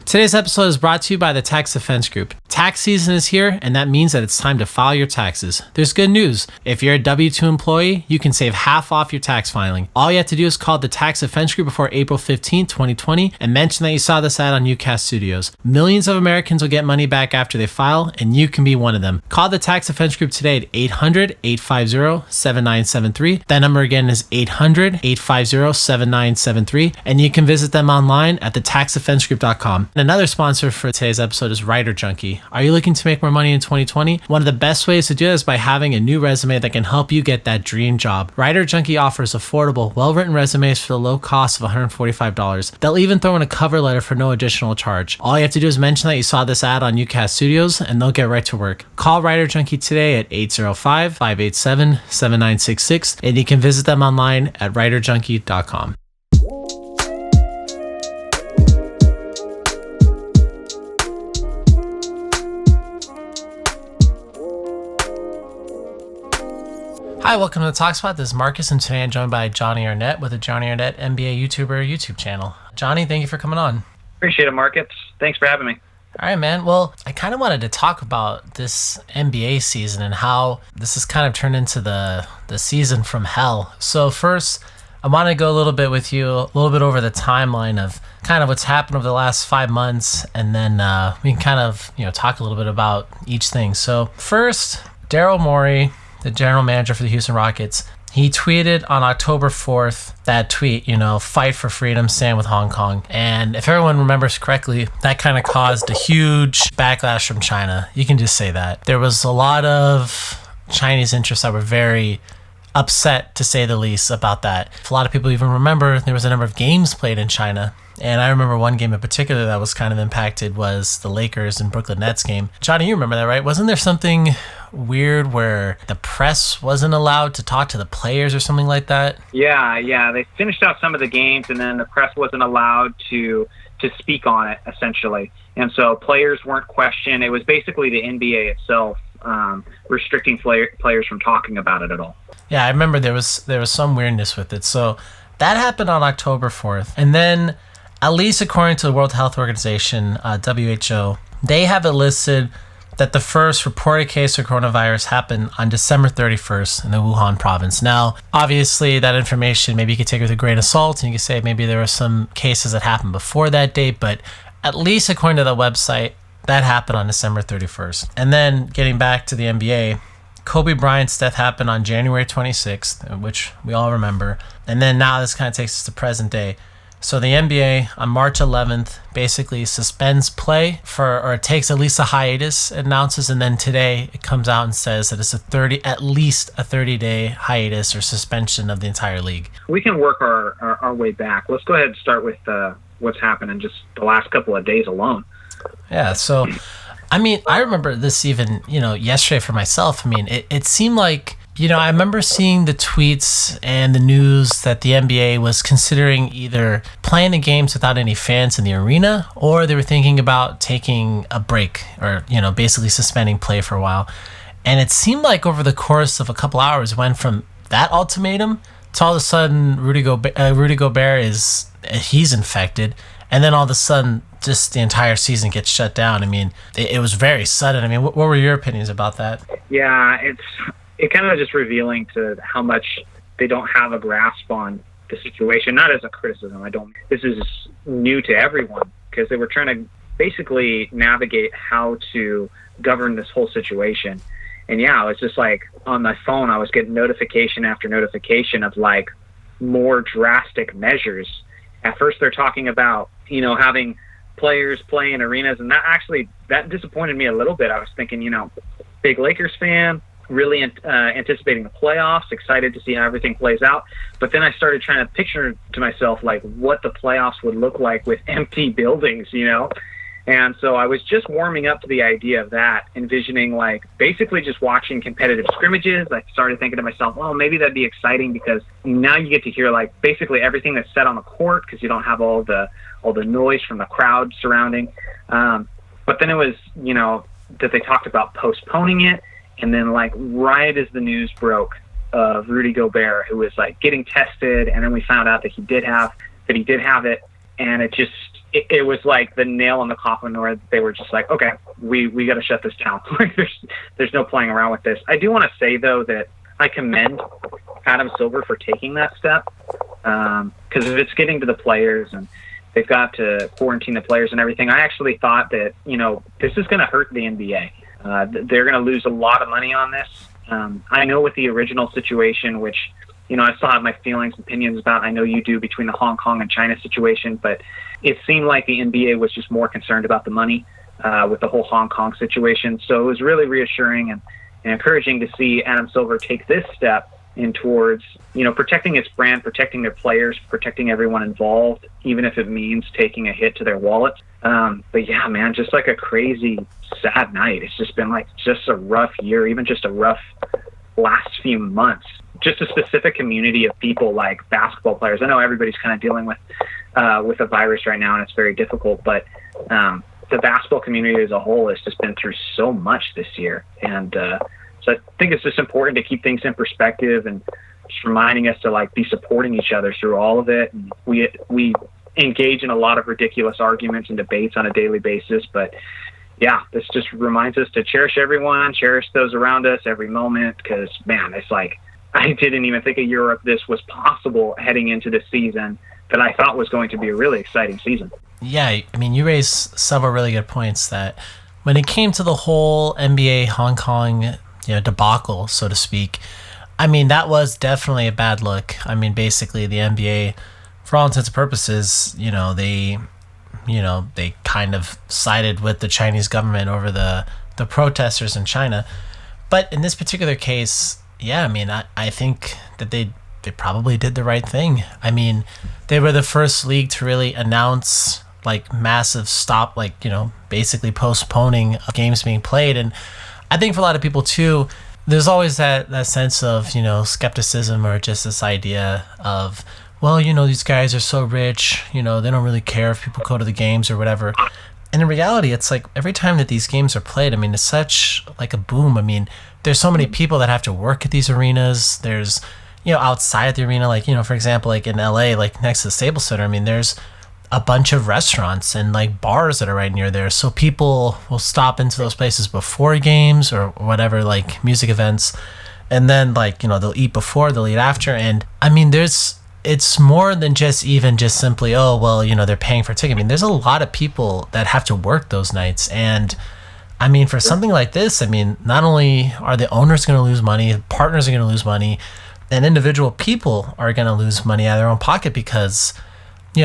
Today's episode is brought to you by the Tax Defense Group. Tax season is here, and that means that it's time to file your taxes. There's good news. If you're a W-2 employee, you can save half off your tax filing. All you have to do is call the Tax Defense Group before April 15, 2020, and mention that you saw this ad on UCast Studios. Millions of Americans will get money back after they file, and you can be one of them. Call the Tax Defense Group today at 800-850-7973. That number again is 800-850-7973, and you can visit them online at thetaxdefensegroup.com. Another sponsor for today's episode is Writer Junkie. Are you looking to make more money in 2020? One of the best ways to do it is by having a new resume that can help you get that dream job. Writer Junkie offers affordable, well-written resumes for the low cost of $145. They'll even throw in a cover letter for no additional charge. All you have to do is mention that you saw this ad on UCast Studios, and they'll get right to work. Call Writer Junkie today at 805-587-7966, and you can visit them online at writerjunkie.com. Hi, welcome to the Talk Spot. This is Marcus, and today I'm joined by Johnny Arnett with the Johnny Arnett NBA YouTuber YouTube channel. Johnny, thank you for coming on. Appreciate it, Marcus. Thanks for having me. All right, man. Well, I kind of wanted to talk about this NBA season and how this has kind of turned into the season from hell. So first, I want to go a little bit with you, a little bit over the timeline of kind of what's happened over the last 5 months, and then we can kind of, talk a little bit about each thing. So first, Daryl Morey, the general manager for the Houston Rockets, he tweeted on October 4th that tweet, fight for freedom, stand with Hong Kong. And if everyone remembers correctly, that kind of caused a huge backlash from China. You can just say that. There was a lot of Chinese interests that were very upset, to say the least, about that. A lot of people even remember there was a number of games played in China. And I remember one game in particular that was kind of impacted was the Lakers and Brooklyn Nets game. Johnny, you remember that, right? Wasn't there something weird where the press wasn't allowed to talk to the players or something like that? Yeah. They finished out some of the games, and then the press wasn't allowed to speak on it, essentially. And so players weren't questioned. It was basically the NBA itself restricting players from talking about it at all. Yeah, I remember there was some weirdness with it. So that happened on October 4th. And then, at least according to the World Health Organization, WHO, they have it listed that the first reported case of coronavirus happened on December 31st in the Wuhan province. Now, obviously, that information, maybe you could take it with a grain of salt, and you could say maybe there were some cases that happened before that date, but at least according to the website, that happened on December 31st. And then, getting back to the NBA, Kobe Bryant's death happened on January 26th, which we all remember. And then now this kind of takes us to present day. So the NBA on March 11th basically suspends play or it takes at least a hiatus, it announces, and then today it comes out and says that it's at least a 30-day hiatus or suspension of the entire league. We can work our way back. Let's go ahead and start with what's happened in just the last couple of days alone. Yeah, so I remember this even, yesterday for myself. It seemed like, I remember seeing the tweets and the news that the NBA was considering either playing the games without any fans in the arena, or they were thinking about taking a break or, basically suspending play for a while. And it seemed like over the course of a couple hours, went from that ultimatum to all of a sudden Rudy Gobert he's infected. And then all of a sudden, just the entire season gets shut down. It was very sudden. What were your opinions about that? Yeah, it kind of just revealing to how much they don't have a grasp on the situation. Not as a criticism. This is new to everyone because they were trying to basically navigate how to govern this whole situation. And yeah, it was just like on my phone, I was getting notification after notification of like more drastic measures. At first they're talking about, having players play in arenas, and that disappointed me a little bit. I was thinking, big Lakers fan, really anticipating the playoffs, excited to see how everything plays out. But then I started trying to picture to myself like what the playoffs would look like with empty buildings, And so I was just warming up to the idea of that, envisioning like basically just watching competitive scrimmages. I started thinking to myself, well, maybe that'd be exciting because now you get to hear like basically everything that's said on the court because you don't have all the noise from the crowd surrounding. But then it was, that they talked about postponing it. And then like right as the news broke of Rudy Gobert, who was like getting tested, and then we found out that he did have it, and it just it was like the nail in the coffin, where they were just like, okay, we got to shut this down. Like there's no playing around with this. I do want to say though that I commend Adam Silver for taking that step, because if it's getting to the players and they've got to quarantine the players and everything, I actually thought that, this is going to hurt the NBA. They're going to lose a lot of money on this. I know with the original situation, which, I still have my feelings and opinions about, I know you do, between the Hong Kong and China situation, but it seemed like the NBA was just more concerned about the money with the whole Hong Kong situation. So it was really reassuring and encouraging to see Adam Silver take this step in towards, protecting its brand, protecting their players, protecting everyone involved, even if it means taking a hit to their wallets. But yeah, man, just like a crazy, sad night. It's just been just a rough year, even just a rough last few months. Just a specific community of people like basketball players. I know everybody's kind of dealing with a virus right now, and it's very difficult, but the basketball community as a whole has just been through so much this year. And so I think it's just important to keep things in perspective and just reminding us to be supporting each other through all of it. And we engage in a lot of ridiculous arguments and debates on a daily basis, but yeah, this just reminds us to cherish everyone, cherish those around us every moment, because man, it's like, I didn't even think a year of this was possible heading into the season that I thought was going to be a really exciting season. Yeah, I mean, you raised several really good points that when it came to the whole NBA Hong Kong, debacle, so to speak, I mean, that was definitely a bad look. I mean, basically the NBA, for all intents and purposes, they kind of sided with the Chinese government over the protesters in China. But in this particular case, yeah, I mean, I think that they probably did the right thing. I mean, they were the first league to really announce massive stop, basically postponing of games being played. And I think for a lot of people too, there's always that sense of, skepticism, or just this idea of, well, these guys are so rich, they don't really care if people go to the games or whatever. And in reality, it's like every time that these games are played, I mean, it's such a boom. I mean, there's so many people that have to work at these arenas. There's, outside the arena, for example, in LA, next to the Staples Center, I mean, there's a bunch of restaurants and bars that are right near there. So people will stop into those places before games or whatever, music events. And then they'll eat before, they'll eat after. And I mean, it's more than just simply, oh, well, they're paying for a ticket. I mean, there's a lot of people that have to work those nights. And I mean, for something like this, I mean, not only are the owners going to lose money, partners are going to lose money, and individual people are going to lose money out of their own pocket, because,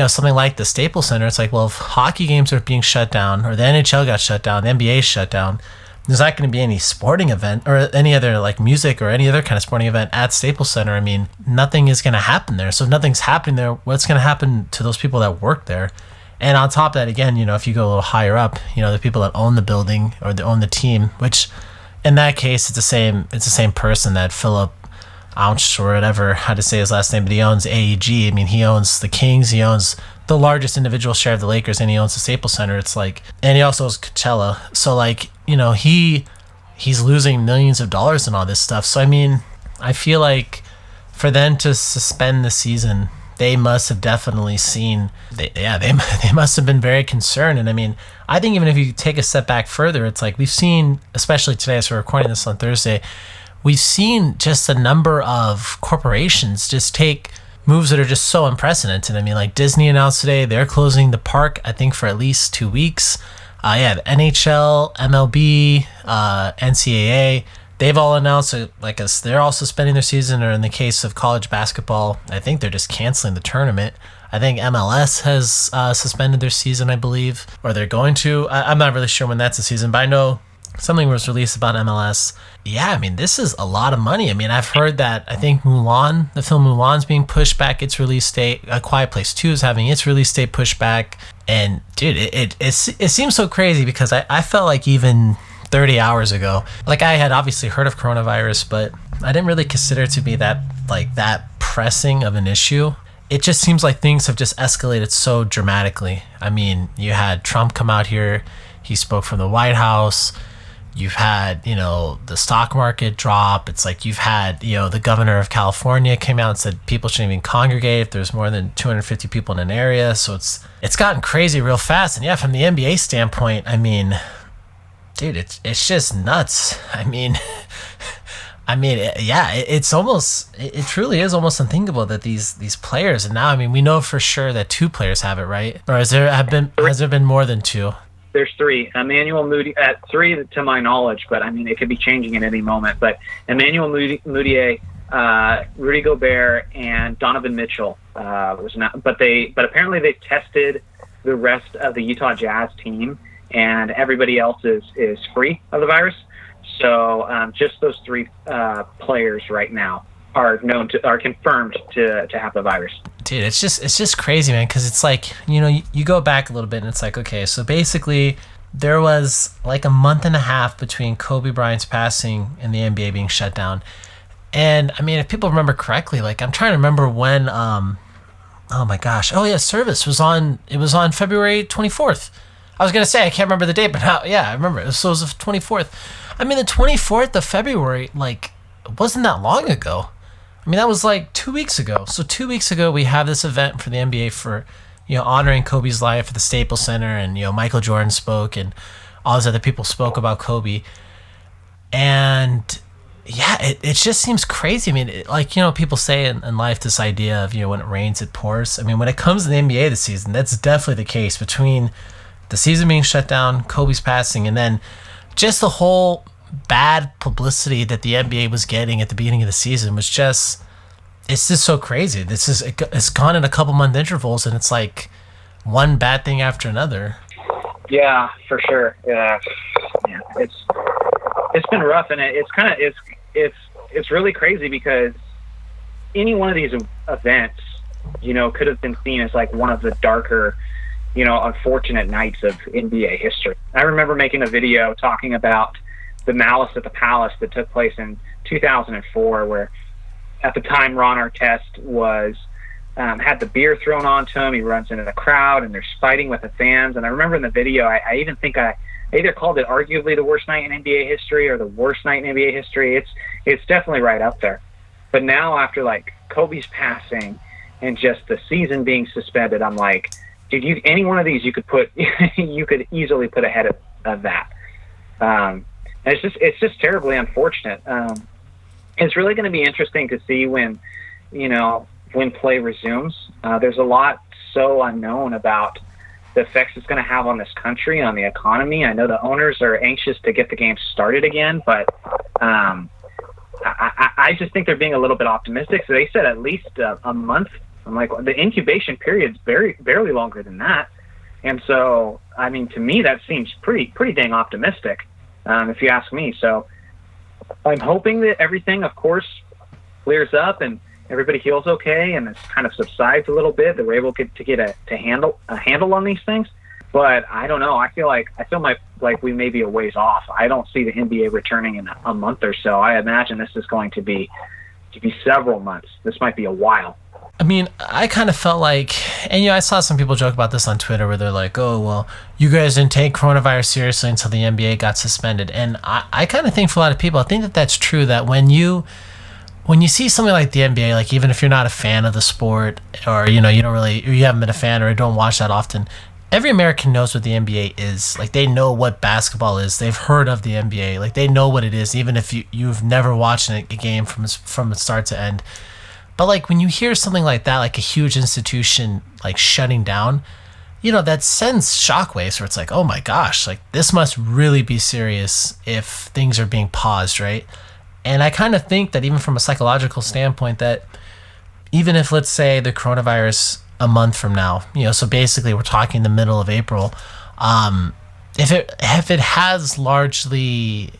something like the Staples Center, it's like, well, if hockey games are being shut down, or the NHL got shut down, the NBA is shut down, there's not going to be any sporting event or any other music or any other kind of sporting event at Staples Center. I mean, nothing is going to happen there. So if nothing's happening there, what's going to happen to those people that work there? And on top of that, again, if you go a little higher up, the people that own the building or they own the team, which in that case, it's the same person that Philip Ounch or whatever, how to say his last name, but he owns AEG. I mean, he owns the Kings, he owns the largest individual share of the Lakers, and he owns the Staples Center. It's and he also owns Coachella. So he's losing millions of dollars in all this stuff. So I mean, I feel like for them to suspend the season, they must have definitely seen, they must have been very concerned. And I mean, I think even if you take a step back further, it's we've seen, especially today, as we're recording this on Thursday, we've seen just a number of corporations just take moves that are just so unprecedented. I mean, Disney announced today they're closing the park, I think, for at least 2 weeks. The NHL, MLB, NCAA, they've all announced they're all suspending their season, or in the case of college basketball, I think they're just canceling the tournament. I think MLS has suspended their season, I believe, or they're going to. I'm not really sure when that's the season, but I know something was released about MLS. Yeah, I mean, this is a lot of money. I mean, I've heard that I think Mulan, the film Mulan's being pushed back its release date. A Quiet Place 2 is having its release date pushed back. And dude, it seems so crazy, because I felt even 30 hours ago, I had obviously heard of coronavirus, but I didn't really consider it to be that pressing of an issue. It just seems like things have just escalated so dramatically. I mean, you had Trump come out here, he spoke from the White House. You've had, the stock market drop. It's like you've had, the governor of California came out and said people shouldn't even congregate if there's more than 250 people in an area. So it's gotten crazy real fast. And yeah, from the NBA standpoint, I mean, dude, it's just nuts. It truly is almost unthinkable that these players, and now, I mean, we know for sure that 2 players have it, right? Or has there been more than 2? There's 3. Emmanuel Moody at 3 to my knowledge, but I mean, it could be changing at any moment. But Emmanuel Mudiay, Rudy Gobert, and Donovan Mitchell was not, but apparently they tested the rest of the Utah Jazz team, and everybody else is free of the virus. So just those 3 players right now are confirmed to have the virus. Dude, it's just crazy, man, because it's like, you go back a little bit and it's like, okay, so basically there was like a month and a half between Kobe Bryant's passing and the NBA being shut down. And I mean, if people remember correctly, like, I'm trying to remember when oh my gosh, service was on February 24th. I was gonna say I can't remember the date, but I remember. So it was the 24th. I mean, the 24th of February, like, it wasn't that long ago. I mean, that was like 2 weeks ago. So 2 weeks ago, we have this event for the NBA for, honoring Kobe's life at the Staples Center, and, Michael Jordan spoke, and all these other people spoke about Kobe. And yeah, it just seems crazy. I mean, people say in life, this idea of, when it rains, it pours. I mean, when it comes to the NBA this season, that's definitely the case. Between the season being shut down, Kobe's passing, and then just the whole bad publicity that the NBA was getting at the beginning of the season was just, it's just so crazy. It's gone in a couple month intervals, and it's like one bad thing after another. Yeah, for sure. Yeah, it's been rough, and it's really crazy because any one of these events, could have been seen as like one of the darker, unfortunate nights of NBA history. I remember making a video talking about the Malice at the Palace that took place in 2004, where at the time Ron Artest was had the beer thrown onto him. He runs into the crowd, and there's fighting with the fans. And I remember in the video, I even think I either called it arguably the worst night in NBA history or the worst night in NBA history. It's definitely right up there. But now, after like Kobe's passing and just the season being suspended, I'm like, dude, any one of these you could easily put ahead of that. And it's just terribly unfortunate. It's really going to be interesting to see when play resumes. There's a lot so unknown about the effects it's going to have on this country, on the economy. I know the owners are anxious to get the game started again, but I just think they're being a little bit optimistic. So they said at least a month. I'm like, the incubation period's barely longer than that. And so, I mean, to me, that seems pretty dang optimistic, if you ask me. So I'm hoping that everything, of course, clears up and everybody heals okay, and it kind of subsides a little bit, that we're able to get a handle on these things. But I don't know. I feel like we may be a ways off. I don't see the NBA returning in a month or so. I imagine this is going to be several months. This might be a while. I mean, I kind of felt like, and I saw some people joke about this on Twitter where they're like, oh, well, you guys didn't take coronavirus seriously until the NBA got suspended. And I kind of think for a lot of people, I think that that's true, that when you see something like the NBA, like even if you're not a fan of the sport, or, you haven't been a fan or don't watch that often, every American knows what the NBA is. Like, they know what basketball is. They've heard of the NBA. Like, they know what it is, even if you've never watched a game from start to end. But like when you hear something like that, like a huge institution like shutting down, that sends shockwaves where it's like, oh my gosh, like this must really be serious if things are being paused, right? And I kind of think that even from a psychological standpoint, that even if, let's say, the coronavirus a month from now, so basically we're talking the middle of April, if it has largely,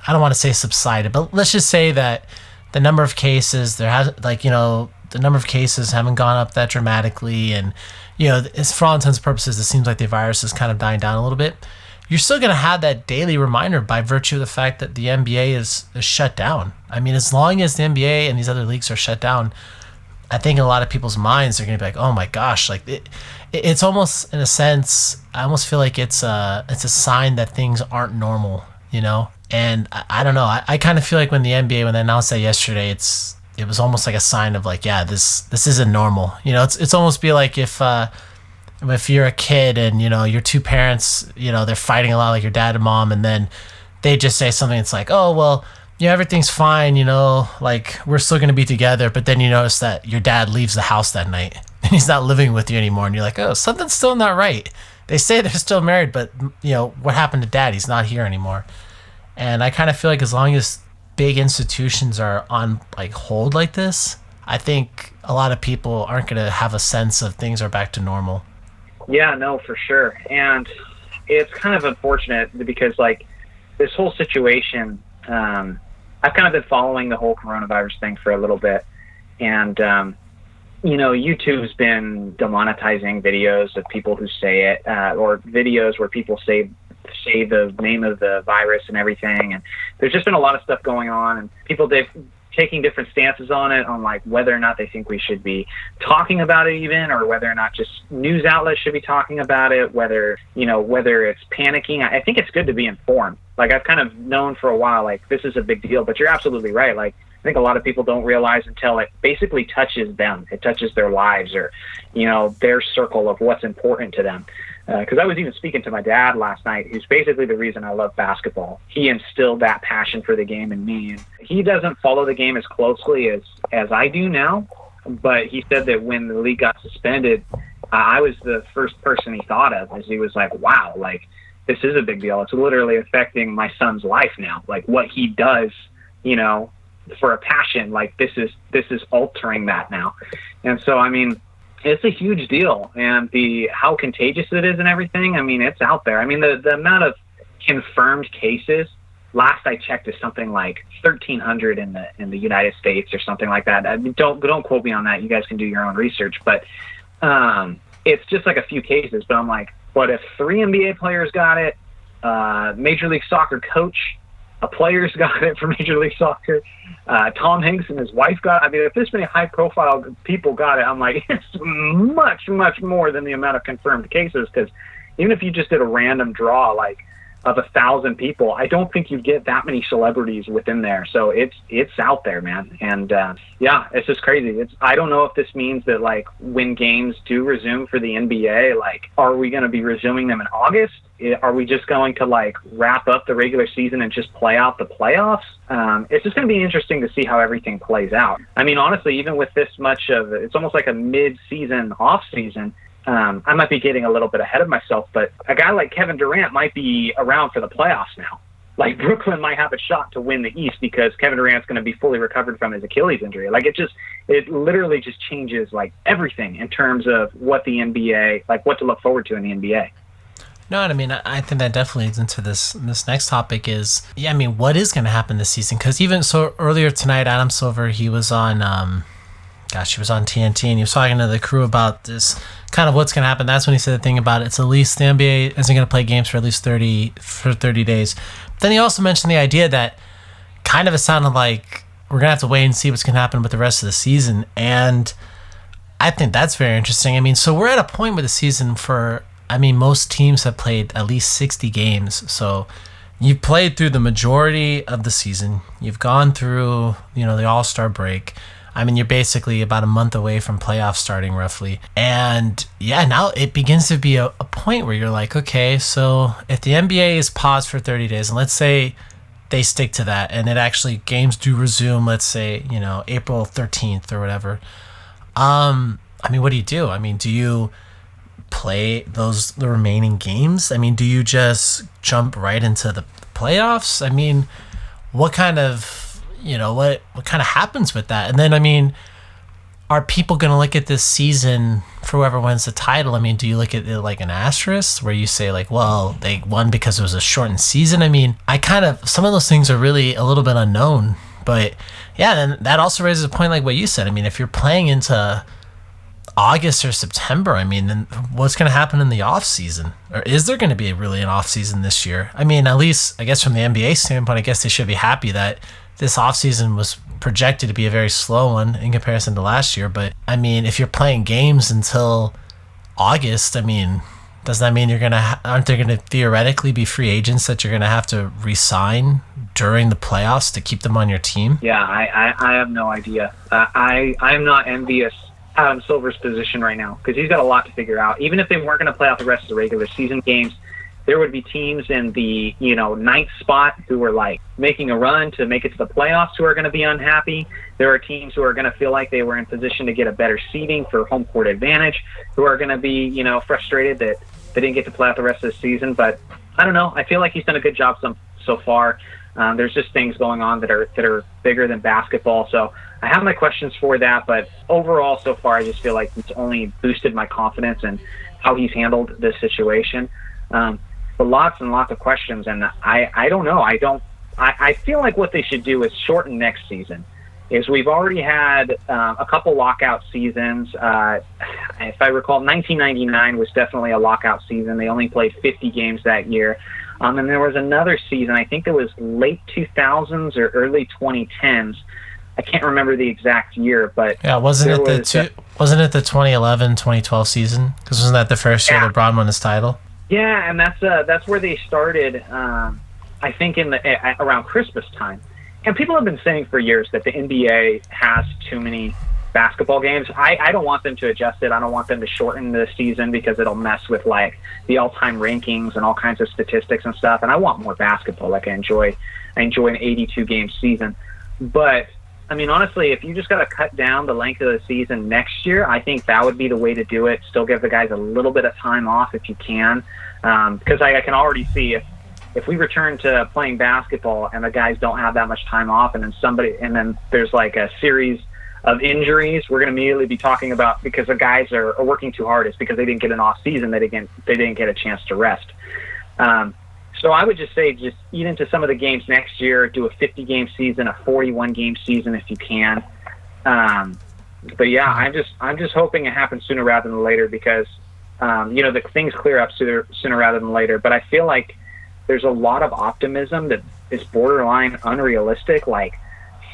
I don't want to say subsided, but let's just say that the number of cases the number of cases haven't gone up that dramatically, and it's, for all intents and purposes, it seems like the virus is kind of dying down a little bit. You're still going to have that daily reminder by virtue of the fact that the NBA is shut down. I mean, as long as the NBA and these other leagues are shut down, I think in a lot of people's minds they're going to be like, oh my gosh, like it's almost, in a sense, I almost feel like it's a sign that things aren't normal you know? And I don't know. I kind of feel like when the NBA, when they announced that yesterday, it was almost like a sign of like, yeah, this isn't normal. You know, it's almost be like if you're a kid and, you know, your two parents, you know, they're fighting a lot, like your dad and mom, and then they just say something. It's like, oh, well, yeah, everything's fine, you know, like we're still going to be together. But then you notice that your dad leaves the house that night and he's not living with you anymore. And you're like, oh, something's still not right. They say they're still married, but, you know, what happened to dad? He's not here anymore. And I kind of feel like as long as big institutions are on like hold like this, I think a lot of people aren't going to have a sense of things are back to normal. Yeah, no, for sure. And it's kind of unfortunate because like this whole situation, I've kind of been following the whole coronavirus thing for a little bit. And, you know, YouTube's been demonetizing videos of people who say it, or videos where people say the name of the virus and everything. And there's just been a lot of stuff going on, and people taking different stances on it, on like whether or not they think we should be talking about it even, or whether or not just news outlets should be talking about it, whether it's panicking. I think it's good to be informed. Like I've kind of known for a while, like this is a big deal, but you're absolutely right. Like I think a lot of people don't realize until it basically touches them. It touches their lives or, you know, their circle of what's important to them. Because I was even speaking to my dad last night, who's basically the reason I love basketball. He instilled that passion for the game in me. And he doesn't follow the game as closely as I do now, but he said that when the league got suspended, I was the first person he thought of, as he was like, wow, like this is a big deal. It's literally affecting my son's life now. Like what he does, you know, for a passion, like this is altering that now. And so, I mean, it's a huge deal, and how contagious it is and everything. I mean, it's out there. I mean, the amount of confirmed cases, last I checked, is something like 1,300 in the United States or something like that. I mean, don't quote me on that. You guys can do your own research, but it's just like a few cases. But I'm like, what if 3 NBA players got it? Major League Soccer coach, a player's got it for Major League Soccer. Tom Hanks and his wife got it. I mean, if this many high-profile people got it, I'm like, it's much, much more than the amount of confirmed cases. Because even if you just did a random draw, like of 1,000 people, I don't think you get that many celebrities within there. So it's out there, man. And yeah, it's just crazy. I don't know if this means that like when games do resume for the NBA, like are we going to be resuming them in August? Are we just going to like wrap up the regular season and just play out the playoffs? It's just going to be interesting to see how everything plays out. I mean, honestly, even with this much of it's almost like a mid-season off season. I might be getting a little bit ahead of myself, but a guy like Kevin Durant might be around for the playoffs now. Like Brooklyn might have a shot to win the East because Kevin Durant's going to be fully recovered from his Achilles injury. Like it literally just changes like everything in terms of what the NBA, like what to look forward to in the NBA. No, and I mean, I think that definitely leads into this next topic is, yeah, I mean, what is going to happen this season? Because even so earlier tonight, Adam Silver, he was on, he was on TNT, and he was talking to the crew about this, kind of what's going to happen. That's when he said the thing about it's at least the NBA isn't going to play games for at least 30 days. But then he also mentioned the idea that kind of it sounded like we're going to have to wait and see what's going to happen with the rest of the season. And I think that's very interesting. I mean, so we're at a point with the season most teams have played at least 60 games. So you've played through the majority of the season. You've gone through, the All-Star break. I mean, you're basically about a month away from playoffs starting roughly. And yeah, now it begins to be a point where you're like, okay, so if the NBA is paused for 30 days, and let's say they stick to that, and it actually games do resume, let's say, April 13th or whatever. What do you do? I mean, do you play the remaining games? I mean, do you just jump right into the playoffs? I mean, what kind of what kind of happens with that? And then, I mean, are people going to look at this season for whoever wins the title? I mean, do you look at it like an asterisk where you say like, well, they won because it was a shortened season? I mean, some of those things are really a little bit unknown, but yeah, then that also raises a point like what you said. I mean, if you're playing into August or September, I mean, then what's going to happen in the off season? Or is there going to be really an off season this year? I mean, at least I guess from the NBA standpoint, I guess they should be happy that this offseason was projected to be a very slow one in comparison to last year. But, I mean, if you're playing games until August, I mean, does that mean aren't there gonna theoretically be free agents that you're gonna have to re-sign during the playoffs to keep them on your team? Yeah, I have no idea. I am not envious Adam Silver's position right now because he's got a lot to figure out. Even if they weren't going to play out the rest of the regular season games, there would be teams in the ninth spot who were like making a run to make it to the playoffs who are going to be unhappy. There are teams who are going to feel like they were in position to get a better seeding for home court advantage, who are going to be frustrated that they didn't get to play out the rest of the season. But I don't know. I feel like he's done a good job so far. There's just things going on that are bigger than basketball. So I have my questions for that, but overall so far I just feel like it's only boosted my confidence in how he's handled this situation. But lots and lots of questions, and I don't know. I feel like what they should do is shorten next season. We've already had a couple lockout seasons. If I recall, 1999 was definitely a lockout season. They only played 50 games that year. And there was another season, I think it was late 2000s or early 2010s. I can't remember the exact year, but yeah, wasn't it the 2011-2012 season? Because wasn't that the first year LeBron won his title? Yeah, and that's where they started. I think around Christmas time. And people have been saying for years that the NBA has too many basketball games. I don't want them to adjust it. I don't want them to shorten the season because it'll mess with like the all-time rankings and all kinds of statistics and stuff. And I want more basketball. Like I enjoy an 82-game season. But I mean, honestly, if you just got to cut down the length of the season next year, I think that would be the way to do it. Still give the guys a little bit of time off if you can, because I can already see if we return to playing basketball and the guys don't have that much time off, and then there's like a series of injuries, we're going to immediately be talking about because the guys are working too hard. It's because they didn't get an off season. They didn't get a chance to rest. So I would just say just eat into some of the games next year, do a 50-game season, a 41-game season if you can. But yeah, I'm just hoping it happens sooner rather than later because the things clear up sooner rather than later. But I feel like there's a lot of optimism that is borderline unrealistic. Like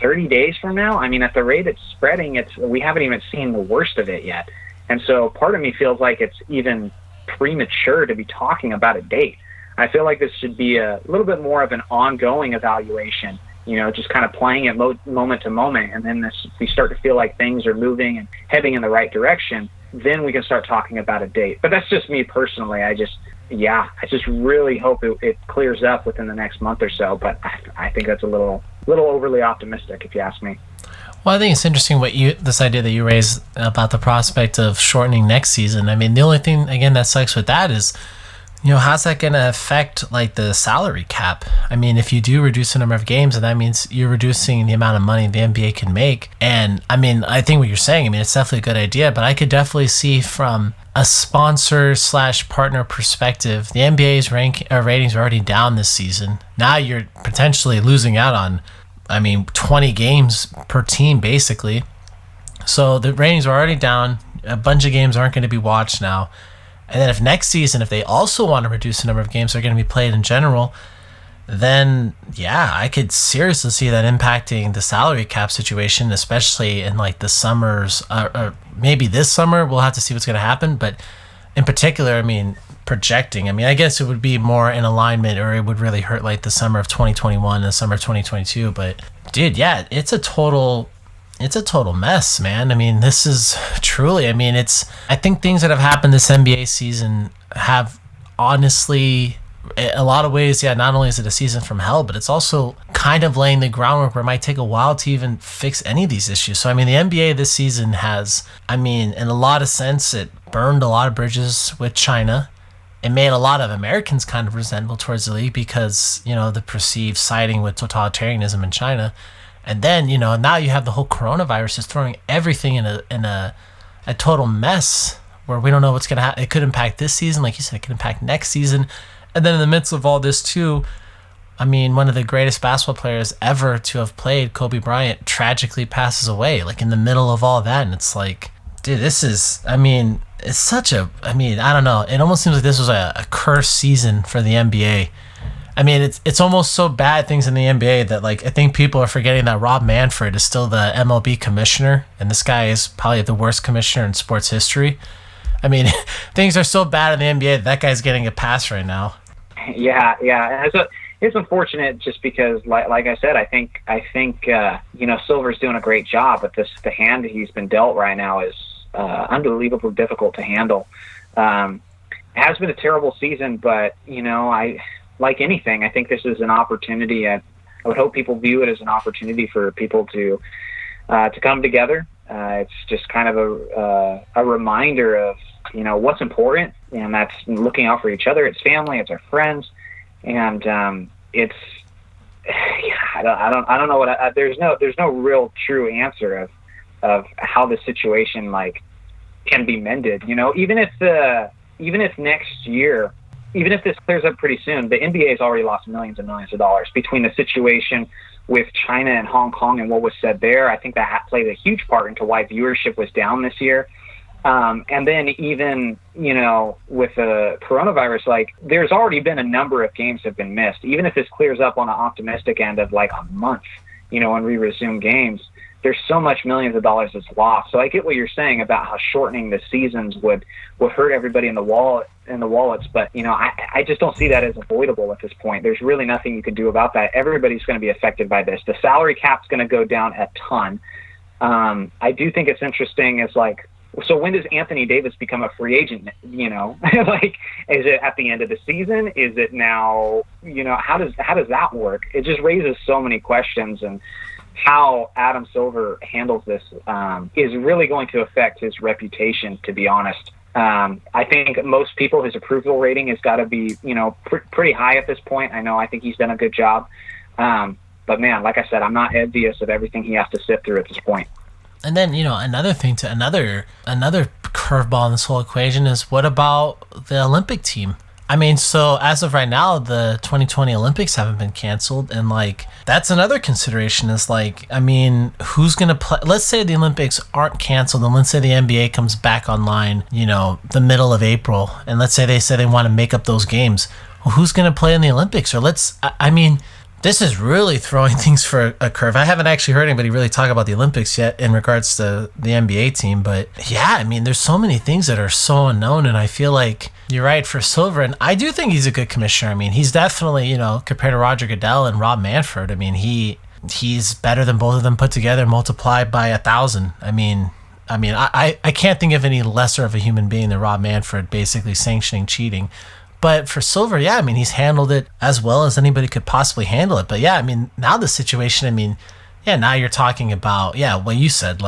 30 days from now, I mean, at the rate it's spreading, we haven't even seen the worst of it yet. And so part of me feels like it's even premature to be talking about a date. I feel like this should be a little bit more of an ongoing evaluation, just kind of playing it moment to moment. And then we start to feel like things are moving and heading in the right direction, then we can start talking about a date. But that's just me personally. I just really hope it clears up within the next month or so. But I think that's a little overly optimistic, if you ask me. Well, I think it's interesting this idea that you raised about the prospect of shortening next season. I mean, the only thing, again, that sucks with that is, how's that going to affect like the salary cap? I mean, if you do reduce the number of games, and that means you're reducing the amount of money the NBA can make. And I mean, I think what you're saying, it's definitely a good idea, but I could definitely see from a sponsor/partner perspective, the NBA's ratings are already down this season. Now you're potentially losing out on, 20 games per team basically. So the ratings are already down. A bunch of games aren't going to be watched now. And then if next season, if they also want to reduce the number of games that are going to be played in general, then yeah, I could seriously see that impacting the salary cap situation, especially in like the summers, or maybe this summer. We'll have to see what's going to happen. But in particular, projecting, I guess it would be more in alignment, or it would really hurt like the summer of 2021 and the summer of 2022. But dude, yeah, it's a total mess, man. This is truly, I think things that have happened this NBA season have honestly, a lot of ways, yeah, not only is it a season from hell, but it's also kind of laying the groundwork where it might take a while to even fix any of these issues. So, the NBA this season has, in a lot of sense, it burned a lot of bridges with China. It made a lot of Americans kind of resentful towards the league because, the perceived siding with totalitarianism in China. And then, now you have the whole coronavirus just throwing everything in a total mess where we don't know what's going to happen. It could impact this season. Like you said, it could impact next season. And then in the midst of all this too, one of the greatest basketball players ever to have played, Kobe Bryant, tragically passes away, like in the middle of all that. And it's like, dude, this is, it's such a, I don't know. It almost seems like this was a cursed season for the NBA. It's almost so bad things in the NBA that like I think people are forgetting that Rob Manfred is still the MLB commissioner, and this guy is probably the worst commissioner in sports history. I mean, things are so bad in the NBA that guy's getting a pass right now. Yeah. And it's unfortunate just because, like I said, I think Silver's doing a great job, but the hand that he's been dealt right now is unbelievably difficult to handle. It has been a terrible season, but I like anything. I think this is an opportunity. I would hope people view it as an opportunity for people to come together. It's just kind of a reminder of what's important, and that's looking out for each other. It's family, it's our friends, and I don't know what there's no real true answer of how the situation can be mended. Even if next year, even if this clears up pretty soon, the NBA has already lost millions and millions of dollars between the situation with China and Hong Kong and what was said there. I think that played a huge part into why viewership was down this year. And then even, with the coronavirus, there's already been a number of games have been missed. Even if this clears up on an optimistic end of a month, when we resume games, there's so much millions of dollars that's lost. So I get what you're saying about how shortening the seasons would hurt everybody in the wallets. But, I just don't see that as avoidable at this point. There's really nothing you can do about that. Everybody's going to be affected by this. The salary cap's going to go down a ton. I do think it's interesting. It's so when does Anthony Davis become a free agent? Is it at the end of the season? Is it now? How does that work? It just raises so many questions, and how Adam Silver handles this is really going to affect his reputation, to be honest. I think most people, his approval rating has got to be, pretty high at this point. I think he's done a good job. But man, like I said, I'm not envious of everything he has to sift through at this point. And then, another thing another curveball in this whole equation is, what about the Olympic team? So as of right now, the 2020 Olympics haven't been canceled, and that's another consideration is who's going to play? Let's say the Olympics aren't canceled, and let's say the NBA comes back online, the middle of April, and let's say they want to make up those games. Well, who's going to play in the Olympics? Or this is really throwing things for a curve. I haven't actually heard anybody really talk about the Olympics yet in regards to the NBA team. But yeah, there's so many things that are so unknown. And I feel like you're right for Silver. And I do think he's a good commissioner. He's definitely, compared to Roger Goodell and Rob Manfred, he's better than both of them put together, multiplied by 1,000. I can't think of any lesser of a human being than Rob Manfred basically sanctioning cheating. But for Silver, yeah, he's handled it as well as anybody could possibly handle it. But yeah, now the situation, now you're talking about, what you said,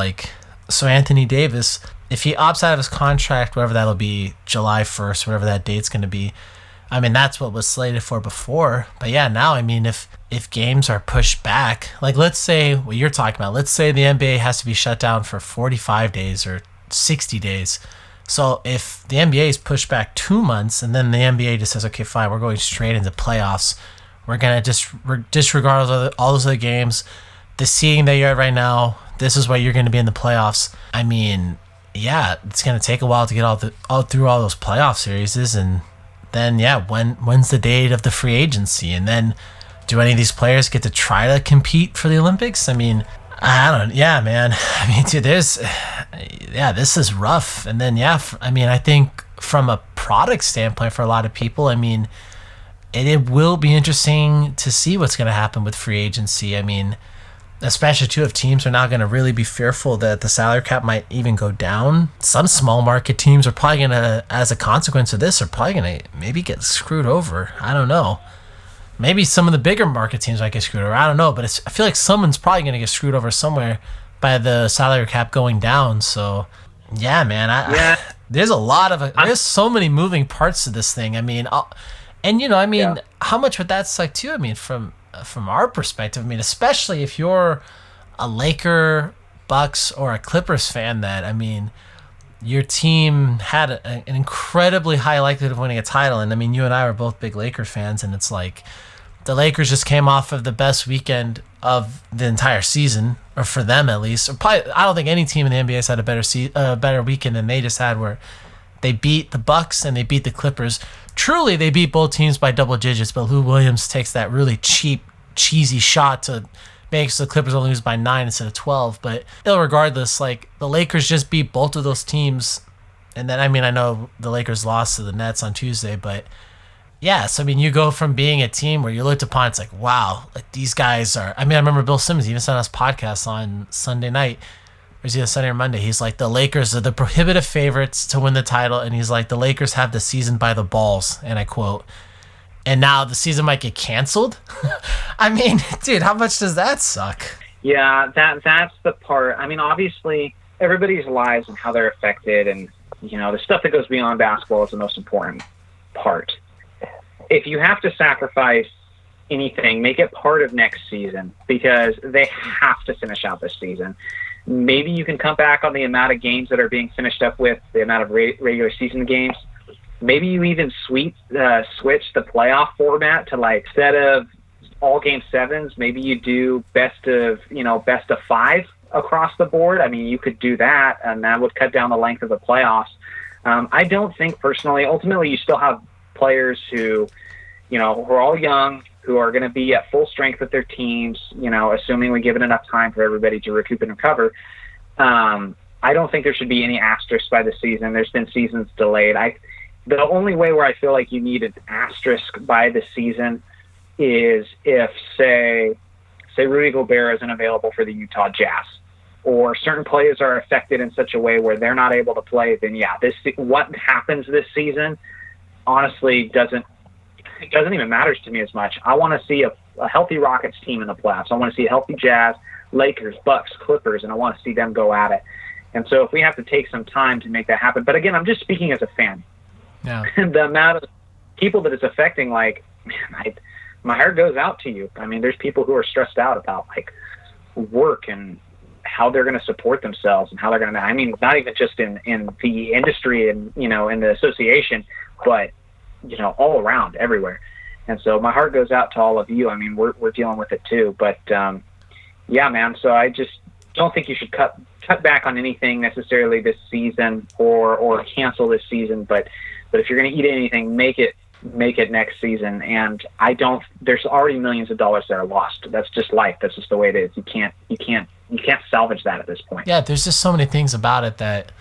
so Anthony Davis, if he opts out of his contract, whatever that'll be, July 1st, whatever that date's going to be, that's what was slated for before. But yeah, now, if games are pushed back, let's say what you're talking about, let's say the NBA has to be shut down for 45 days or 60 days. So if the NBA is pushed back 2 months, and then the NBA just says, okay, fine, we're going straight into playoffs, we're going to disregard all those other games, the seeding that you're at right now, this is where you're going to be in the playoffs. Yeah, it's going to take a while to get all through all those playoff series, and then, when's the date of the free agency? And then do any of these players get to try to compete for the Olympics? Yeah, man. Dude, this is rough. And then, I think from a product standpoint for a lot of people, it will be interesting to see what's going to happen with free agency. Especially too, if teams are now going to really be fearful that the salary cap might even go down. Some small market teams are probably going to, as a consequence of this, are probably going to maybe get screwed over. I don't know. Maybe some of the bigger market teams might get screwed over. I don't know, but I feel like someone's probably going to get screwed over somewhere by the salary cap going down. So, yeah, man. There's a lot of there's so many moving parts to this thing. How much would that suck too? From our perspective, especially if you're a Laker, Bucks, or a Clippers fan, that your team had an incredibly high likelihood of winning a title, and you and I were both big Laker fans, and it's the Lakers just came off of the best weekend of the entire season, or for them at least. Or probably, I don't think any team in the NBA has had a better weekend than they just had, where they beat the Bucks and they beat the Clippers. Truly, they beat both teams by double digits, but Lou Williams takes that really cheap, cheesy shot to make so the Clippers only lose by 9 instead of 12. But regardless, the Lakers just beat both of those teams And then, I mean, I know the Lakers lost to the Nets on Tuesday, but yeah, so I mean, you go from being a team where you looked upon, it's like, wow, like these guys are. I mean, I remember Bill Simmons even sent us podcasts on Sunday night, or is it Sunday or Monday? He's like, the Lakers are the prohibitive favorites to win the title, and he's like, the Lakers have the season by the balls, and I quote. And now the season might get canceled. I mean, dude, how much does that suck? Yeah, that's the part. I mean, obviously, everybody's lives and how they're affected, and the stuff that goes beyond basketball is the most important part. If you have to sacrifice anything, make it part of next season, because they have to finish out this season. Maybe you can come back on the amount of games that are being finished up with, the amount of regular season games. Maybe you even switch the playoff format to, like, instead of all game sevens, maybe you do best of 5 across the board. I mean, you could do that, and that would cut down the length of the playoffs. I don't think personally, ultimately, you still have players who are all young, who are going to be at full strength with their teams, assuming we give it enough time for everybody to recoup and recover. I don't think there should be any asterisk by the season. There's been seasons delayed. The only way where I feel like you need an asterisk by the season is if, say Rudy Gobert isn't available for the Utah Jazz, or certain players are affected in such a way where they're not able to play, then yeah, what happens this season honestly doesn't even matter to me as much. I want to see a healthy Rockets team in the playoffs. I want to see a healthy Jazz, Lakers, Bucks, Clippers, and I want to see them go at it. And so if we have to take some time to make that happen, but again, I'm just speaking as a fan. Yeah. The amount of people that it's affecting, like, man, my heart goes out to you. I mean, there's people who are stressed out about, like, work and how they're going to support themselves and how they're going to, I mean, not even just in the industry and, in the association, but, all around, everywhere. And so my heart goes out to all of you. I mean, we're dealing with it too, but, yeah, man. So I just don't think you should cut back on anything necessarily this season or cancel this season. But if you're going to eat anything, make it next season. And there's already millions of dollars that are lost. That's just life. That's just the way it is. You can't salvage that at this point. Yeah. There's just so many things about it that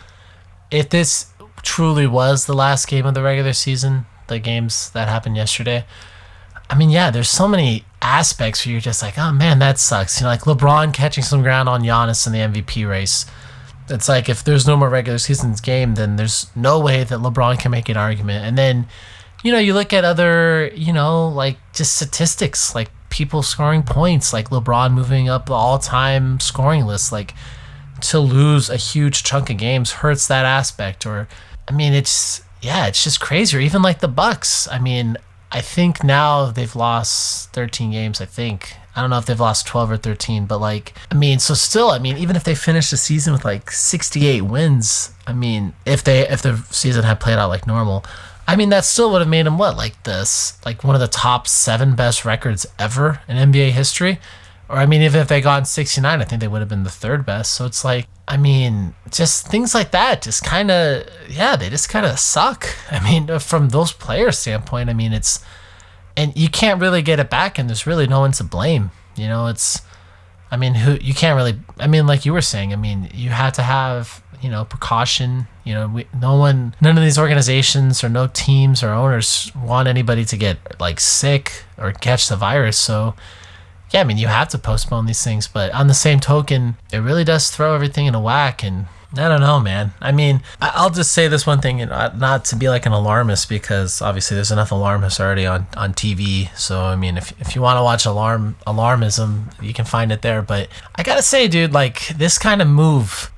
if this truly was the last game of the regular season, the games that happened yesterday, I mean, yeah, there's so many aspects where you're just like, oh man, that sucks. Like LeBron catching some ground on Giannis in the MVP race. It's like, if there's no more regular season game, then there's no way that LeBron can make an argument. And then, you look at other, like just statistics, like people scoring points, like LeBron moving up the all-time scoring list, like to lose a huge chunk of games hurts that aspect. Or, I mean, it's just crazy. Or even like the Bucks. I mean, I think now they've lost 13 games, I think. I don't know if they've lost 12 or 13, but like, I mean, so still, I mean, even if they finish the season with like 68 wins, I mean, if the season had played out like normal, I mean, that still would have made them one of the top 7 best records ever in NBA history. Or I mean, even if they got 69, I think they would have been the 3rd best. So it's like, I mean, just things like that just kind of, they just kind of suck. I mean, from those players' standpoint, I mean, and you can't really get it back, and there's really no one to blame. I mean, like you were saying, I mean, you have to have, precaution. None of these organizations or no teams or owners want anybody to get like sick or catch the virus. So, yeah, I mean, you have to postpone these things, but on the same token, it really does throw everything in a whack. And I don't know, man. I mean, I'll just say this one thing, and not to be like an alarmist, because obviously there's enough alarmists already on TV. So, I mean, if you want to watch alarmism, you can find it there. But I got to say, dude, like this kind of move,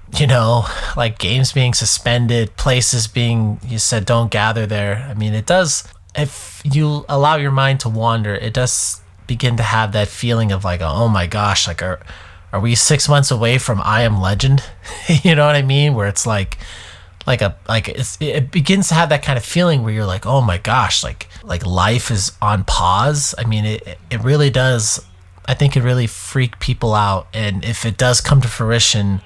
like games being suspended, places being, you said, don't gather there. I mean, it does, if you allow your mind to wander, it does begin to have that feeling of like, oh my gosh, like are we 6 months away from I Am Legend? You know what I mean? Where it's like it begins to have that kind of feeling where you're like, oh my gosh, like life is on pause. I mean, it really does. I think it really freak people out. And if it does come to fruition,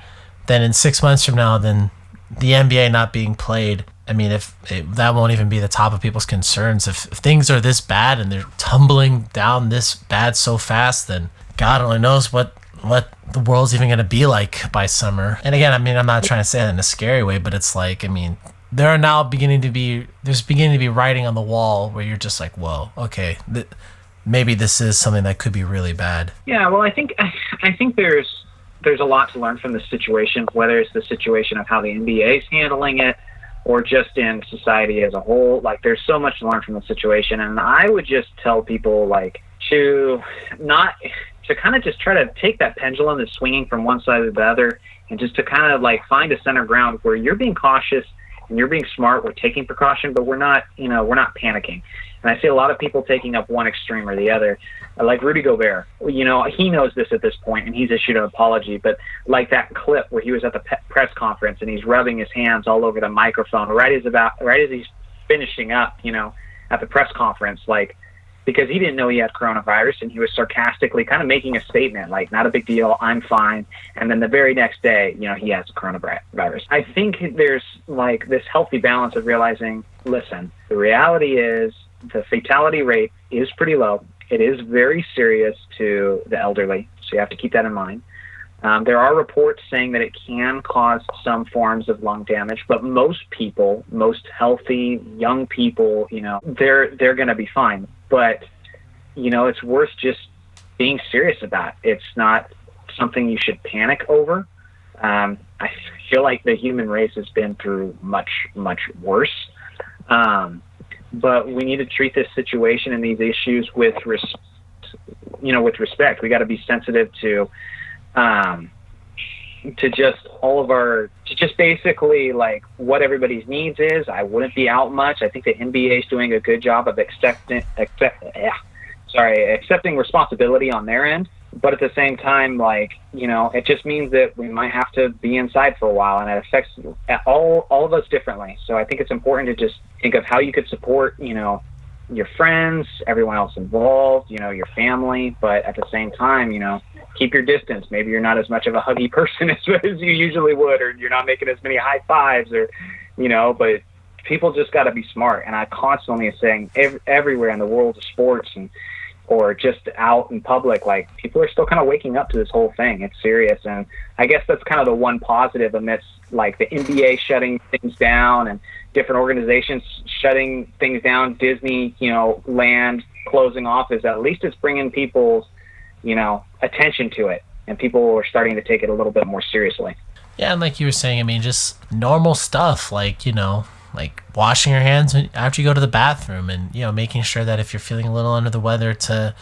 then in 6 months from now, then the NBA not being played, I mean, that won't even be the top of people's concerns. If things are this bad and they're tumbling down this bad so fast, then God only knows what the world's even going to be like by summer. And again, I mean, I'm not trying to say that in a scary way, but it's like, I mean, there's beginning to be writing on the wall where you're just like, whoa, okay, maybe this is something that could be really bad. Yeah, well, I think there's a lot to learn from this situation, whether it's the situation of how the NBA is handling it or just in society as a whole. Like, there's so much to learn from the situation, and I would just tell people, like, to kind of just try to take that pendulum that's swinging from one side to the other and just to kind of, like, find a center ground where you're being cautious and you're being smart. We're taking precaution, but we're not panicking. And I see a lot of people taking up one extreme or the other, like Rudy Gobert. He knows this at this point, and he's issued an apology. But like that clip where he was at the press conference and he's rubbing his hands all over the microphone right as he's finishing up, at the press conference, like, because he didn't know he had coronavirus, and he was sarcastically kind of making a statement, like, not a big deal, I'm fine. And then the very next day, he has coronavirus. I think there's, like, this healthy balance of realizing, listen, the reality is the fatality rate is pretty low. It is very serious to the elderly, so you have to keep that in mind. There are reports saying that it can cause some forms of lung damage, but most people, most healthy young people, they're going to be fine. But, it's worth just being serious about. It's not something you should panic over. I feel like the human race has been through much, much worse. But we need to treat this situation and these issues with respect. We got to be sensitive to just basically, like, what everybody's needs is. I wouldn't be out much. I think the NBA is doing a good job of accepting responsibility on their end. But at the same time, like, it just means that we might have to be inside for a while, and it affects all of us differently. So I think it's important to just think of how you could support, your friends, everyone else involved, your family, but at the same time, keep your distance. Maybe you're not as much of a huggy person as you usually would, or you're not making as many high fives, or, but people just got to be smart. And I constantly am saying everywhere in the world of sports or just out in public, like, people are still kind of waking up to this whole thing. It's serious. And I guess that's kind of the one positive amidst, like, the NBA shutting things down and different organizations shutting things down, Disney, land closing off, is at least it's bringing people's, attention to it, and people are starting to take it a little bit more seriously. Yeah, and like you were saying, I mean, just normal stuff, like, like washing your hands after you go to the bathroom, and, making sure that if you're feeling a little under the weather, to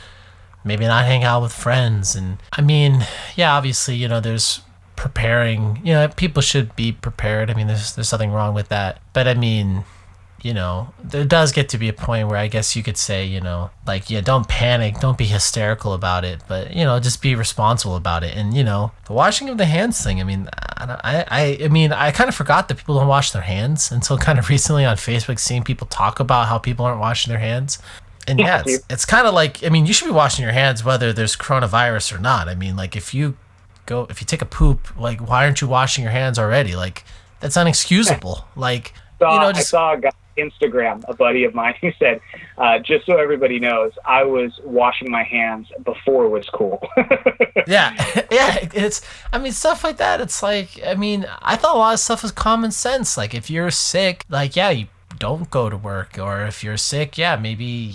maybe not hang out with friends. And I mean, yeah, obviously, there's preparing, people should be prepared. I mean, there's nothing wrong with that. But I mean, there does get to be a point where I guess you could say, like, yeah, don't panic, don't be hysterical about it, but, just be responsible about it. And, the washing of the hands thing, I mean, I kind of forgot that people don't wash their hands until kind of recently on Facebook, seeing people talk about how people aren't washing their hands. And yeah, it's kind of like, I mean, you should be washing your hands whether there's coronavirus or not. I mean, like, if you take a poop, like, why aren't you washing your hands already? Like, that's unexcusable. Like, I saw a guy on Instagram, a buddy of mine, who said, just so everybody knows, I was washing my hands before it was cool. yeah, I mean, stuff like that. It's like, I mean, I thought a lot of stuff was common sense. Like, if you're sick, like, yeah, you don't go to work. Or if you're sick, yeah, maybe,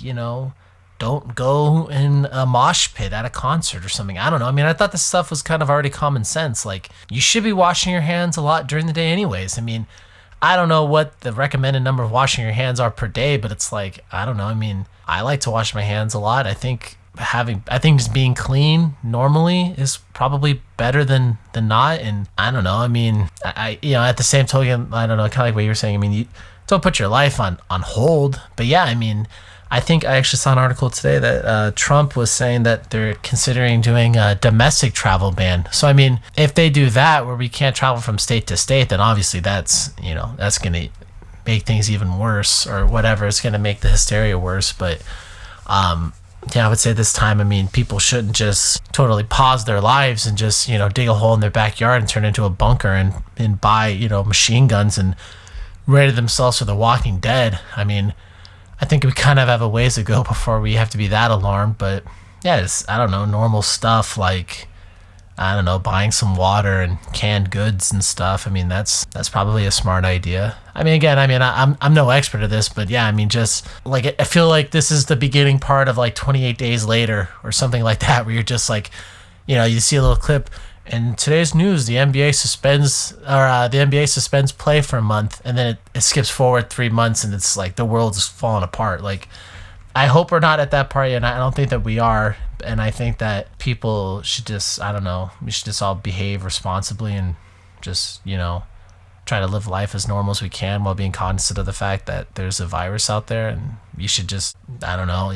don't go in a mosh pit at a concert or something. I don't know. I mean, I thought this stuff was kind of already common sense. Like, you should be washing your hands a lot during the day anyways. I mean, I don't know what the recommended number of washing your hands are per day, but it's like, I don't know. I mean, I like to wash my hands a lot. I think just being clean normally is probably better than not. And I don't know. I mean, I at the same token, I don't know, kind of like what you were saying. I mean, you don't put your life on hold, but yeah, I mean, I think I actually saw an article today that Trump was saying that they're considering doing a domestic travel ban. So, I mean, if they do that where we can't travel from state to state, then obviously that's going to make things even worse, or whatever. It's going to make the hysteria worse. But, yeah, I would say this time, I mean, people shouldn't just totally pause their lives and just, dig a hole in their backyard and turn it into a bunker and buy, machine guns and ready themselves for the Walking Dead. I mean, I think we kind of have a ways to go before we have to be that alarmed. But yeah, I don't know, normal stuff like I don't know, buying some water and canned goods and stuff. I mean, that's probably a smart idea. I mean, again, I'm no expert at this, but yeah, I mean, just like, I feel like this is the beginning part of like 28 days later or something like that, where you're just like, you see a little clip. In today's news, the NBA suspends play for a month, and then it skips forward 3 months, and it's like the world's falling apart. Like, I hope we're not at that part, and I don't think that we are. And I think that people should just, I don't know, we should just all behave responsibly and just, try to live life as normal as we can while being cognizant of the fact that there's a virus out there. And you should just, I don't know,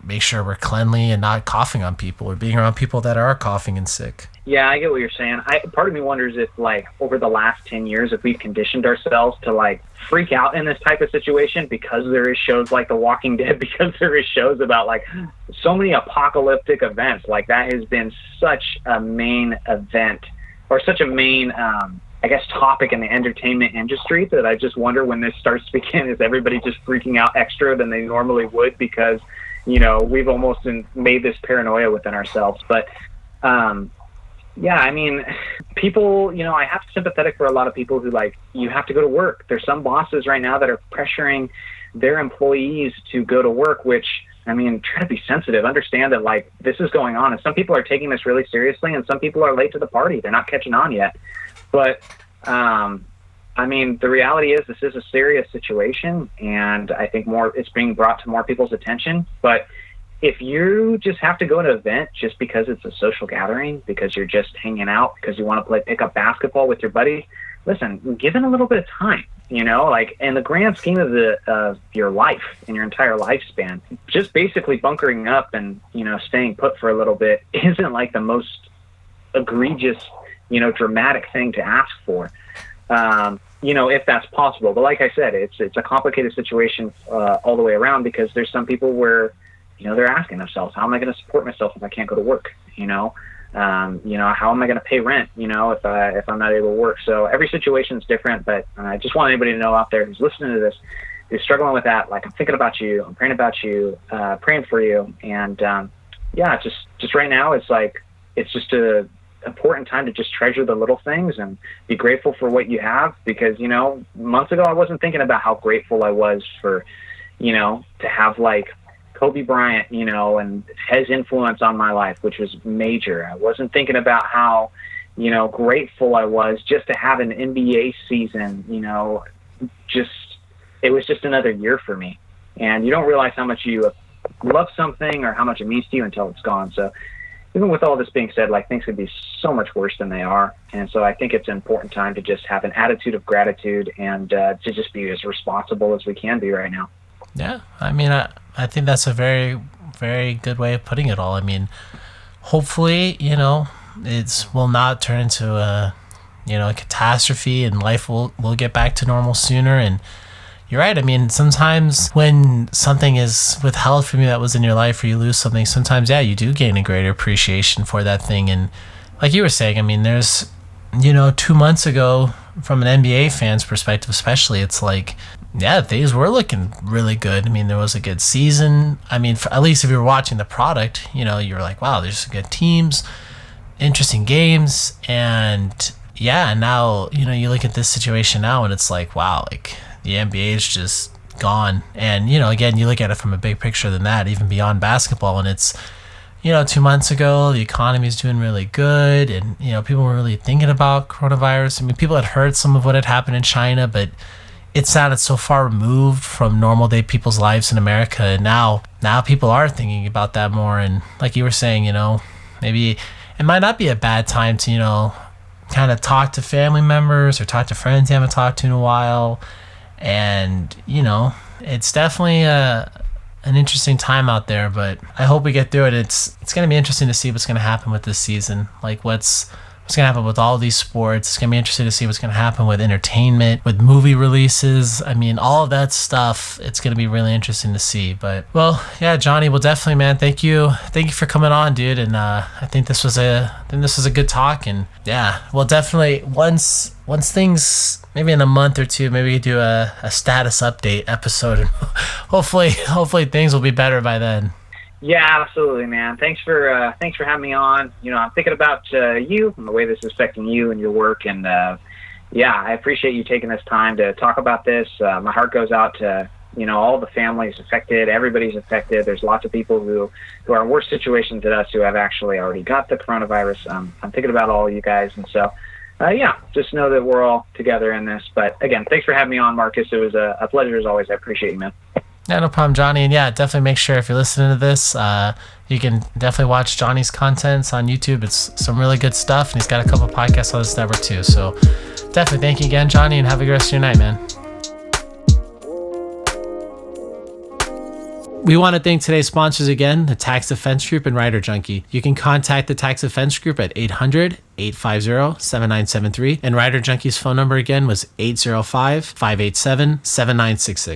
make sure we're cleanly and not coughing on people or being around people that are coughing and sick. Yeah, I get what you're saying. Part of me wonders if, like, over the last 10 years, if we've conditioned ourselves to, like, freak out in this type of situation because there is shows like The Walking Dead, because there is shows about, like, so many apocalyptic events. Like, that has been such a main event, or such a main, topic in the entertainment industry, that I just wonder when this starts to begin, is everybody just freaking out extra than they normally would because, we've almost made this paranoia within ourselves. But, yeah, I mean, people, I have sympathetic for a lot of people who, like, you have to go to work. There's some bosses right now that are pressuring their employees to go to work, which, I mean, try to be sensitive. Understand that, like, this is going on, and some people are taking this really seriously, and some people are late to the party. They're not catching on yet. But, I mean, the reality is this is a serious situation, and I think it's being brought to more people's attention. But if you just have to go to an event just because it's a social gathering, because you're just hanging out, because you want to play pickup basketball with your buddies, listen, give it a little bit of time, like, in the grand scheme of your life and your entire lifespan, just basically bunkering up and, staying put for a little bit isn't like the most egregious, dramatic thing to ask for, if that's possible. But like I said, it's a complicated situation all the way around, because there's some people where, they're asking themselves, how am I going to support myself if I can't go to work? How am I going to pay rent, if I'm not able to work? So every situation is different, but I just want anybody to know out there who's listening to this, who's struggling with that, like, I'm thinking about you, I'm praying about you, praying for you. And, just right now, it's like, it's just a important time to just treasure the little things and be grateful for what you have, because, months ago, I wasn't thinking about how grateful I was for, to have, like, Kobe Bryant, and his influence on my life, which was major. I wasn't thinking about how, grateful I was just to have an NBA season, it was just another year for me. And you don't realize how much you love something or how much it means to you until it's gone. So even with all this being said, like, things could be so much worse than they are. And so I think it's an important time to just have an attitude of gratitude and to just be as responsible as we can be right now. Yeah, I mean, I think that's a very, very good way of putting it all. I mean, hopefully, it will not turn into a catastrophe, and life will get back to normal sooner. And you're right. I mean, sometimes when something is withheld from you that was in your life, or you lose something, sometimes, you do gain a greater appreciation for that thing. And like you were saying, I mean, there's, 2 months ago, from an NBA fan's perspective especially, it's like, things were looking really good. I mean, there was a good season. I mean, at least if you were watching the product, you were like, wow, there's some good teams, interesting games. And now, you look at this situation now and it's like, wow, like, the NBA is just gone. And, again, you look at it from a big picture than that, even beyond basketball. And it's, 2 months ago, the economy is doing really good. And, people were really thinking about coronavirus. I mean, people had heard some of what had happened in China, but it sounded so far removed from normal day people's lives in America. And now people are thinking about that more. And like you were saying, maybe it might not be a bad time to, kind of talk to family members or talk to friends you haven't talked to in a while. And, it's definitely an interesting time out there, but I hope we get through it. It's going to be interesting to see what's going to happen with this season. Like, what's going to happen with all these sports. It's going to be interesting to see what's going to happen with entertainment, with movie releases. I mean, all of that stuff, it's going to be really interesting to see. But, well, yeah, Johnny, well, definitely, man, thank you for coming on, dude. And I think this was a good talk. And yeah, well, definitely once things, maybe in a month or two, maybe we could do a status update episode, and hopefully things will be better by then. Yeah, absolutely, man. Thanks for having me on. I'm thinking about you and the way this is affecting you and your work, and yeah, I appreciate you taking this time to talk about this. My heart goes out to all the families affected. Everybody's affected. There's lots of people who are in worse situations than us who have actually already got the coronavirus. I'm thinking about all of you guys, and so yeah, just know that we're all together in this. But again, thanks for having me on, Marcus. It was a pleasure as always. I appreciate you, man. Yeah, no problem, Johnny. And yeah, definitely make sure if you're listening to this, you can definitely watch Johnny's contents on YouTube. It's some really good stuff, and he's got a couple podcasts on this network too. So definitely thank you again, Johnny, and have a good rest of your night, man. We want to thank today's sponsors again, the Tax Defense Group and Rider Junkie. You can contact the Tax Defense Group at 800-850-7973, and Rider Junkie's phone number again was 805-587-7966.